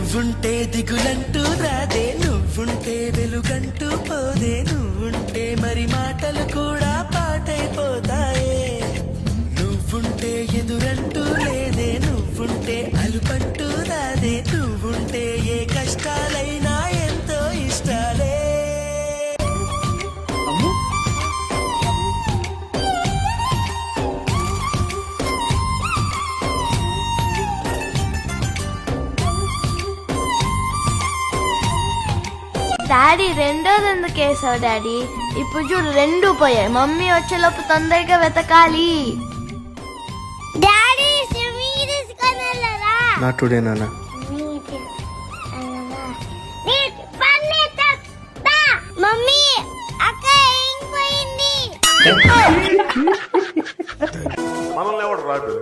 నువ్వుంటే దిగులంటూ రాదే, నువ్వుంటే వెలుగంటూ పోదే, నువ్వుంటే మరి మాటలు కూడా పాటైపోతాయే. నువ్వుంటే ఎదురంటూ లేదే, నువ్వుంటే అలుపంటూ రాదే, నువ్వుంటే ఏ కష్టాలైనా ఎంతో ఇష్టాలే. డాడీ రెండోది ఎందుకు వేసావు డాడీ? ఇప్పుడు చూడు రెండు పోయాయి. మమ్మీ వచ్చేలోపు తొందరగా వెతకాలి. డాడీ నాట్ టుడే నాన్న. మమ్మీ అక్క ఏం పోయింది? మనల్ని ఎవడు రాడు